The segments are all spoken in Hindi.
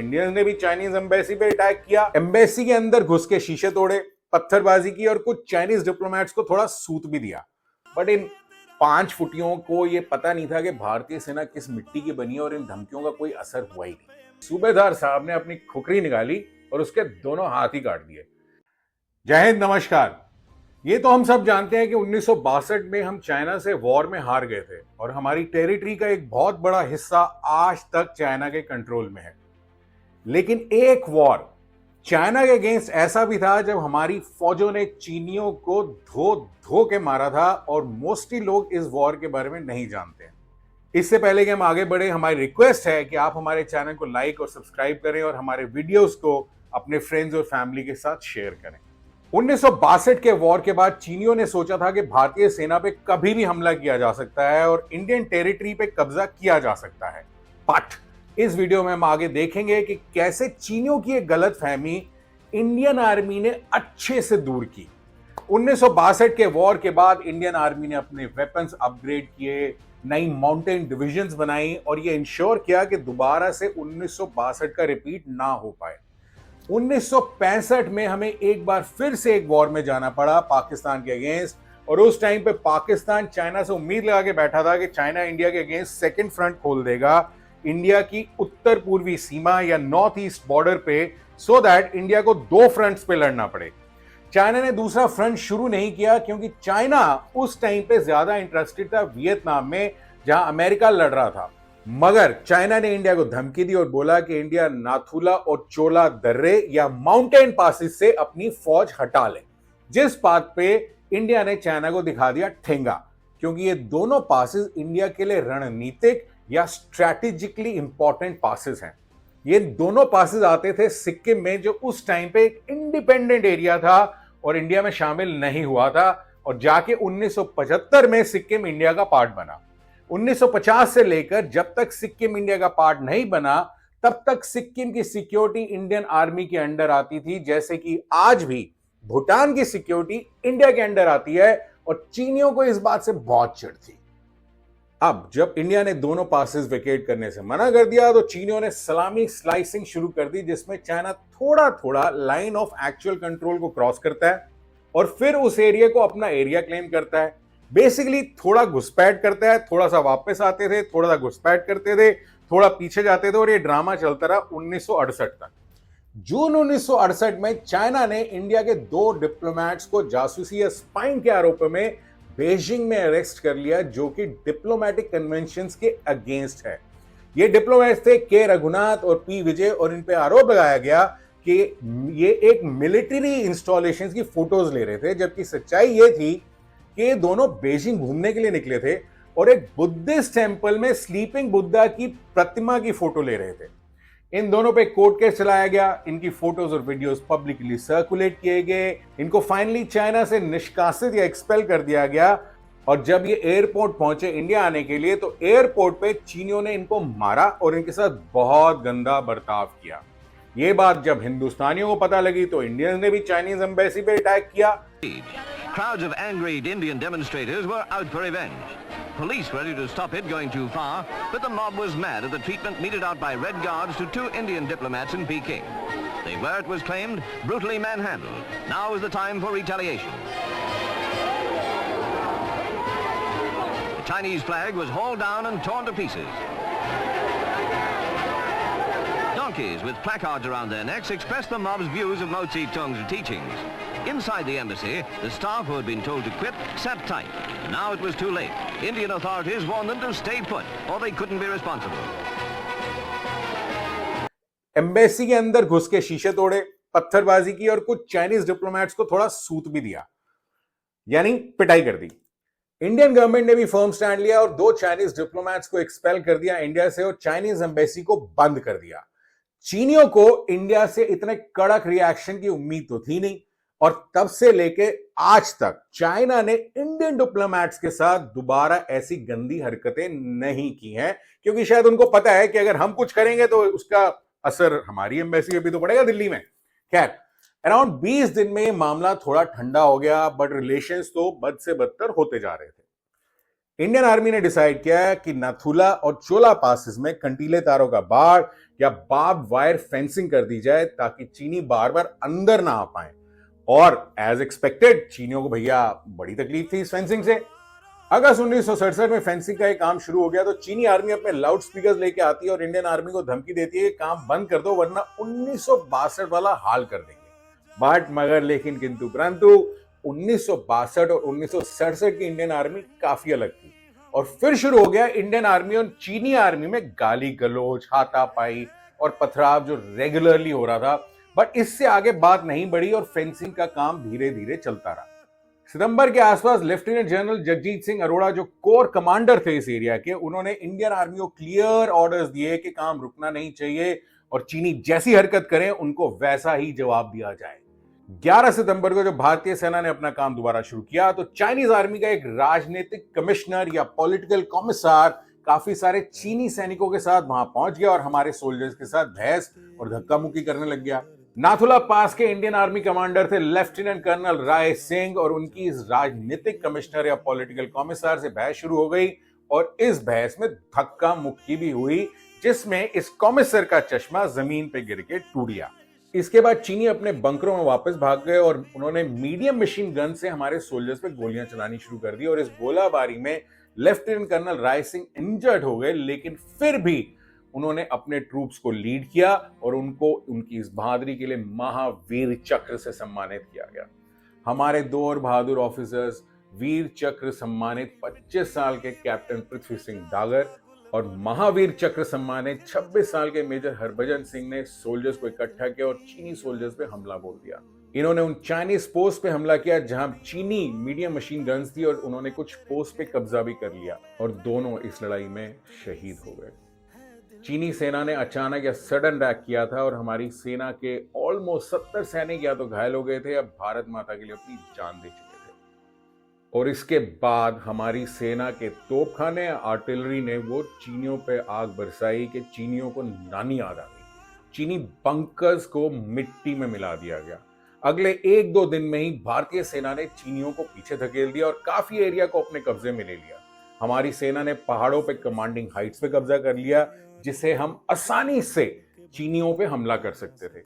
इंडियंस ने भी चाइनीज एम्बेसी पे अटैक किया, एम्बेसी के अंदर घुस के शीशे तोड़े, पत्थरबाजी की और कुछ चाइनीज डिप्लोमेट्स को थोड़ा सूत भी दिया। बट इन 5 फुटियों को यह पता नहीं था कि भारतीय सेना किस मिट्टी की बनी है और इन धमकियों का कोई असर हुआ ही नहीं। सूबेदार साहब ने अपनी खुखरी निकाली और उसके दोनों हाथ ही काट दिए। जय हिंद, नमस्कार। ये तो हम सब जानते हैं कि 1962 में हम चाइना से वॉर में हार गए थे और हमारी टेरिटरी का एक बहुत बड़ा हिस्सा आज तक चाइना के कंट्रोल में है। लेकिन एक वॉर चाइना के अगेंस्ट ऐसा भी था जब हमारी फौजों ने चीनियों को धो धो के मारा था और मोस्टली लोग इस वॉर के बारे में नहीं जानते। इससे पहले कि हम आगे बढ़े, हमारी रिक्वेस्ट है कि आप हमारे चैनल को लाइक और सब्सक्राइब करें और हमारे वीडियोस को अपने फ्रेंड्स और फैमिली के साथ शेयर करें। 1962 के वॉर के बाद चीनियों ने सोचा था कि भारतीय सेना पे कभी भी हमला किया जा सकता है और इंडियन टेरिटरी पे कब्जा किया जा सकता है। बट इस वीडियो में हम आगे देखेंगे कि कैसे चीनियों की एक गलतफहमी इंडियन आर्मी ने अच्छे से दूर की। 1962 के वॉर के बाद इंडियन आर्मी ने अपने वेपन्स अपग्रेड किए, नई माउंटेन डिविजन्स बनाई और यह इंश्योर किया कि दोबारा से 1962 का रिपीट ना हो पाए। 1965 में हमें एक बार फिर से एक वॉर में जाना पड़ा पाकिस्तान के अगेंस्ट, और उस टाइम पे पाकिस्तान चाइना से उम्मीद लगा के बैठा था कि चाइना इंडिया के अगेंस्ट सेकंड फ्रंट खोल देगा इंडिया की उत्तर पूर्वी सीमा या नॉर्थ ईस्ट बॉर्डर पे, सो दैट इंडिया को 2 फ्रंट्स पे लड़ना पड़े। चाइना ने दूसरा फ्रंट शुरू नहीं किया क्योंकि चाइना उस टाइम पे ज्यादा इंटरेस्टेड था वियतनाम में, जहां अमेरिका लड़ रहा था। मगर चाइना ने इंडिया को धमकी दी और बोला कि इंडिया नाथुला और चोला दर्रे या माउंटेन पासेस से अपनी फौज हटा ले, जिस बात पे इंडिया ने चाइना को दिखा दिया ठेंगा, क्योंकि ये दोनों पासेस इंडिया के लिए रणनीतिक या स्ट्रैटेजिकली इंपॉर्टेंट पासेस हैं। ये दोनों पासेस आते थे सिक्किम में, जो उस टाइम पे एक इंडिपेंडेंट एरिया था और इंडिया में शामिल नहीं हुआ था, और जाके 1975 में सिक्किम इंडिया का पार्ट बना। 1950 से लेकर जब तक सिक्किम इंडिया का पार्ट नहीं बना, तब तक सिक्किम की सिक्योरिटी इंडियन आर्मी के अंडर आती थी, जैसे कि आज भी भूटान की सिक्योरिटी इंडिया के अंडर आती है, और चीनियों को इस बात से बहुत चिढ़ थी। अब जब इंडिया ने दोनों पासेस वेकेट करने से मना कर दिया तो चीनियों ने सलामी स्लाइसिंग शुरू कर दी, जिसमें चाइना थोड़ा थोड़ा लाइन ऑफ एक्चुअल कंट्रोल को क्रॉस करता है और फिर उस एरिया को अपना एरिया क्लेम करता है। बेसिकली थोड़ा घुसपैठ करता है, थोड़ा सा वापस आते थे, थोड़ा सा घुसपैठ करते थे, थोड़ा पीछे जाते थे, और ये ड्रामा चलता रहा 1968 तक। जून 1968 में चाइना ने इंडिया के 2 डिप्लोमेट्स को जासूसी या स्पाइंग के आरोप में बेजिंग में अरेस्ट कर लिया, जो कि डिप्लोमेटिक कन्वेंशंस के अगेंस्ट है। ये डिप्लोमेट्स थे के रघुनाथ और पी विजय, और इन पे आरोप लगाया गया कि ये एक मिलिट्री इंस्टॉलेशंस की फोटोज ले रहे थे, जबकि सच्चाई ये थी कि ये दोनों बेजिंग घूमने के लिए निकले थे और एक बुद्धिस्ट टेंपल में स्लीपिंग बुद्धा की प्रतिमा की फोटो ले रहे थे। इन दोनों पे कोर्ट केस चलाया गया, इनकी फोटोज और वीडियोस पब्लिकली सर्कुलेट किए गए, इनको फाइनली चाइना से निष्कासित या एक्सपेल कर दिया गया। और जब ये एयरपोर्ट पहुंचे इंडिया आने के लिए, तो एयरपोर्ट पे चीनियों ने इनको मारा और इनके साथ बहुत गंदा बर्ताव किया। ये बात जब हिंदुस्तानियों को पता लगी तो इंडियंस ने भी चाइनीज एम्बेसी पे अटैक किया। Crowds of angry Indian demonstrators were out for revenge. Police were ready to stop it going too far, but the mob was mad at the treatment meted out by Red Guards to 2 Indian diplomats in Peking. They were, it was claimed, brutally manhandled. Now is the time for retaliation. The Chinese flag was hauled down and torn to pieces. Donkeys with placards around their necks expressed the mob's views of Mao Zedong's teachings. Inside the embassy, the staff who had been told to quit sat tight. Now it was too late. Indian authorities warned them to stay put, or they couldn't be responsible. Embassy के अंदर घुस के शीशे तोड़े, पत्थरबाजी की और कुछ चाइनीज डिप्लोमेट्स को थोड़ा सूत भी दिया, यानी पिटाई कर दी। इंडियन गवर्नमेंट ने भी फर्म स्टैंड लिया और 2 चाइनीज डिप्लोमेट्स को एक्सपेल कर दिया इंडिया से और चाइनीज एम्बेसी को बंद कर दिया। चीनियों को इंडिया से इतने कड़क रिएक्शन की उम्मीद तो थी नहीं, और तब से लेके आज तक चाइना ने इंडियन डिप्लोमेट्स के साथ दोबारा ऐसी गंदी हरकतें नहीं की हैं, क्योंकि शायद उनको पता है कि अगर हम कुछ करेंगे तो उसका असर हमारी एम्बेसी पे भी तो पड़ेगा दिल्ली में। खैर, अराउंड 20 दिन में मामला थोड़ा ठंडा हो गया, बट रिलेशंस तो बद से बदतर होते जा रहे थे। इंडियन आर्मी ने डिसाइड किया है कि नाथुला और चोला पासेस में कंटीले तारों का बाड़ या बार्ब वायर फेंसिंग कर दी जाए ताकि चीनी बार बार अंदर ना आ पाए। और एज एक्सपेक्टेड चीनियों को भैया बड़ी तकलीफ थी इस फेंसिंग से। अगस्त 1967 में फेंसिंग का ये काम शुरू हो गया तो चीनी आर्मी अपने लाउड स्पीकर्स लेके आती है और इंडियन आर्मी को धमकी देती है कि काम बंद कर दो वरना 1962 वाला हाल कर देंगे। बट मगर लेकिन किंतु परंतु 1962 और 1967 की इंडियन आर्मी काफी अलग थी और फिर शुरू हो गया इंडियन आर्मी और चीनी आर्मी में गाली गलौज, हाथापाई और पथराव जो रेगुलरली हो रहा था। बट इससे आगे बात नहीं बढ़ी और फेंसिंग का काम धीरे धीरे चलता रहा। सितंबर के आसपास लेफ्टिनेंट जनरल जगजीत सिंह अरोड़ा जो कोर कमांडर थे इस एरिया के, उन्होंने इंडियन आर्मी को क्लियर ऑर्डर्स दिए कि काम रुकना नहीं चाहिए और चीनी जैसी हरकत करें उनको वैसा ही जवाब दिया जाए। 11 सितंबर को जब भारतीय सेना ने अपना काम दोबारा शुरू किया तो चाइनीज आर्मी का एक राजनीतिक कमिश्नर या पॉलिटिकल कॉमिसार काफी सारे चीनी सैनिकों के साथ वहां पहुंच गया और हमारे सोल्जर्स के साथ बहस और धक्का मुक्की करने लग गया। नाथुला पास के इंडियन आर्मी कमांडर थे लेफ्टिनेंट कर्नल राय सिंह और उनकी इस राजनीतिक कमिश्नर या पॉलिटिकल कॉमिसार से बहस शुरू हो गई और इस बहस में धक्का मुक्की भी हुई जिसमें इस कॉमिसर का चश्मा जमीन पे गिर के टूट गया। इसके बाद चीनी अपने बंकरों में वापस भाग गए और उन्होंने मीडियम मशीन गन से हमारे सोल्जर्स पे गोलियां चलानी शुरू कर दी और इस गोलाबारी में lieutenant colonel Rai Singh injured हो गए, लेकिन फिर भी उन्होंने अपने ट्रूप्स को लीड किया और उनको उनकी इस बहादुरी के लिए महावीर चक्र से सम्मानित किया गया। हमारे दो और बहादुर ऑफिसर्स वीर चक्र सम्मानित 25 साल के कैप्टन पृथ्वी सिंह डागर और महावीर चक्र सम्मानित 26 साल के मेजर हरभजन सिंह ने सोल्जर्स को इकट्ठा किया और चीनी सोल्जर्स पे हमला बोल दिया। इन्होंने उन चाइनीज पोस्ट पे हमला किया जहां चीनी मीडियम मशीन गन्स थी और उन्होंने कुछ पोस्ट पे कब्जा भी कर लिया और दोनों इस लड़ाई में शहीद हो गए। चीनी सेना ने अचानक या सडन अटैक किया था और हमारी सेना के ऑलमोस्ट 70 सैनिक या तो घायल हो गए थे या भारत माता के लिए अपनी जान दे चुके थे। और इसके बाद हमारी सेना के तोपखाने आर्टिलरी ने वो चीनियों पे आग बरसाई कि चीनियों को नानी याद आ गई। चीनी बंकर्स को मिट्टी में मिला दिया गया। अगले 1-2 दिन में ही भारतीय सेना ने चीनियों को पीछे धकेल दिया और काफी एरिया को अपने कब्जे में ले लिया। हमारी सेना ने पहाड़ों पे कमांडिंग हाइट्स पे कब्जा कर लिया जिसे हम आसानी से चीनियों पे हमला कर सकते थे।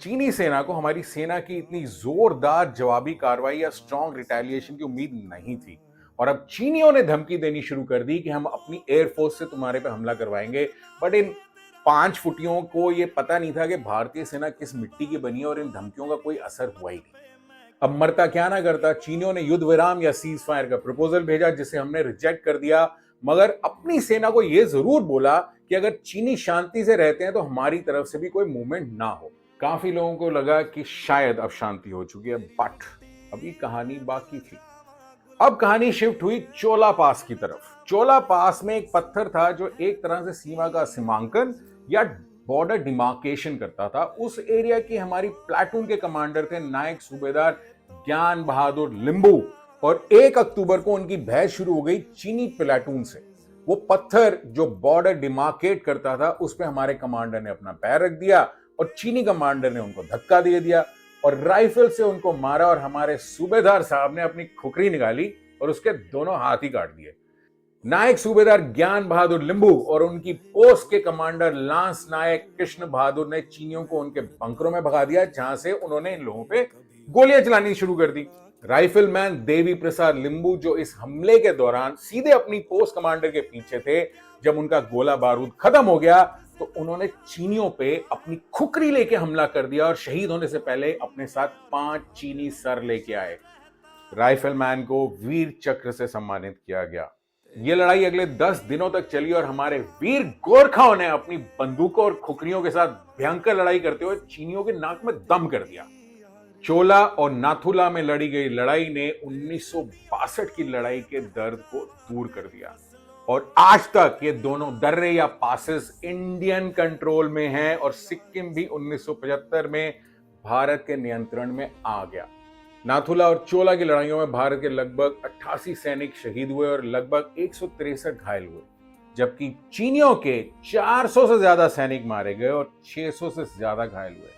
चीनी सेना को हमारी सेना की इतनी जोरदार जवाबी कार्रवाई या स्ट्रॉन्ग रिटेलिएशन की उम्मीद नहीं थी और अब चीनियों ने धमकी देनी शुरू कर दी कि हम अपनी एयरफोर्स से तुम्हारे पे हमला करवाएंगे। बट इन 5 फुटियों को यह पता नहीं था कि भारतीय सेना किस मिट्टी की बनी है और इन धमकियों का कोई असर हुआ ही नहीं। अब मरता क्या ना करता, चीनियों ने युद्ध विराम या सीज फायर का प्रपोजल भेजा जिसे हमने रिजेक्ट कर दिया, मगर अपनी सेना को यह जरूर बोला कि अगर चीनी शांति से रहते हैं तो हमारी तरफ से भी कोई मूवमेंट ना हो। काफी लोगों को लगा कि शायद अब शांति हो चुकी है, बट अभी कहानी बाकी थी। अब कहानी शिफ्ट हुई चोला पास की तरफ। चोला पास में एक पत्थर था जो एक तरह से सीमा का सीमांकन या बॉर्डर डिमार्केशन करता था। उस एरिया की हमारी प्लाटून के कमांडर थे नायक सूबेदार ज्ञान बहादुर लिंबू और 1 अक्टूबर को उनकी बहस शुरू हो गई चीनी प्लाटून से। वो पत्थर जो बॉर्डर डिमार्केट करता था उस पे हमारे कमांडर ने अपना पैर रख दिया और चीनी कमांडर ने उनको धक्का दे दिया और राइफल से उनको मारा और हमारे सूबेदार साहब ने अपनी खुकरी निकाली और उसके दोनों हाथ ही काट दिए। नायक सूबेदार ज्ञान बहादुर लिंबू और उनकी पोस्ट के कमांडर लांस नायक कृष्ण बहादुर ने चीनियों को उनके बंकरों में भगा दिया जहां से उन्होंने इन लोगों पे गोलियां चलानी शुरू कर दी। राइफलमैन देवी प्रसाद लिंबू जो इस हमले के दौरान सीधे अपनी पोस्ट कमांडर के पीछे थे, जब उनका गोला बारूद खत्म हो गया तो उन्होंने चीनियों पे अपनी खुकरी लेके हमला कर दिया और शहीद होने से पहले अपने साथ 5 चीनी सर लेके आए। राइफलमैन को वीर चक्र से सम्मानित किया गया। यह लड़ाई अगले 10 दिनों तक चली और हमारे वीर गोरखाओं ने अपनी बंदूकों और खुकरियों के साथ भयंकर लड़ाई करते हुए चीनियों के नाक में दम कर दिया। चोला और नाथुला में लड़ी गई लड़ाई ने 1962 की लड़ाई के दर्द को दूर कर दिया और आज तक ये दोनों दर्रे या पासेस इंडियन कंट्रोल में हैं और सिक्किम भी 1975 में भारत के नियंत्रण में आ गया। नाथुला और चोला की लड़ाइयों में भारत के लगभग 88 सैनिक शहीद हुए और लगभग 163 घायल हुए, जबकि चीनियों के 400 से ज्यादा सैनिक मारे गए और 600 से ज्यादा घायल हुए।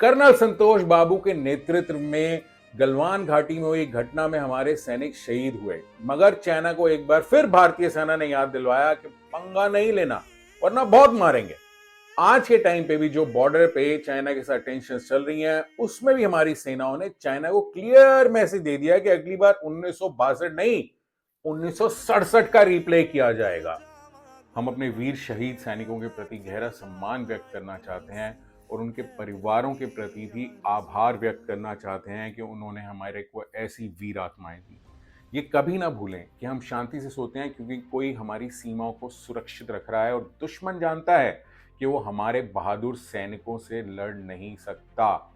कर्नल संतोष बाबू के नेतृत्व में गलवान घाटी में हुई घटना में हमारे सैनिक शहीद हुए, मगर चाइना को एक बार फिर भारतीय सेना ने याद दिलवाया कि पंगा नहीं लेना वरना बहुत मारेंगे। आज के टाइम पे भी जो बॉर्डर पे चाइना के साथ टेंशन चल रही हैं, उसमें भी हमारी सेनाओं ने चाइना को क्लियर मैसेज दे दिया कि अगली बार 1962 नहीं 1967 का रिप्ले किया जाएगा। हम अपने वीर शहीद सैनिकों के प्रति गहरा सम्मान व्यक्त करना चाहते हैं और उनके परिवारों के प्रति भी आभार व्यक्त करना चाहते हैं कि उन्होंने हमारे को ऐसी वीर आत्माएं दी। ये कभी ना भूलें कि हम शांति से सोते हैं क्योंकि कोई हमारी सीमाओं को सुरक्षित रख रहा है और दुश्मन जानता है कि वो हमारे बहादुर सैनिकों से लड़ नहीं सकता।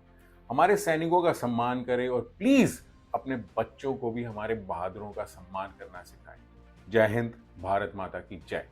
हमारे सैनिकों का सम्मान करें और प्लीज अपने बच्चों को भी हमारे बहादुरों का सम्मान करना सिखाएं। जय हिंद, भारत माता की जय।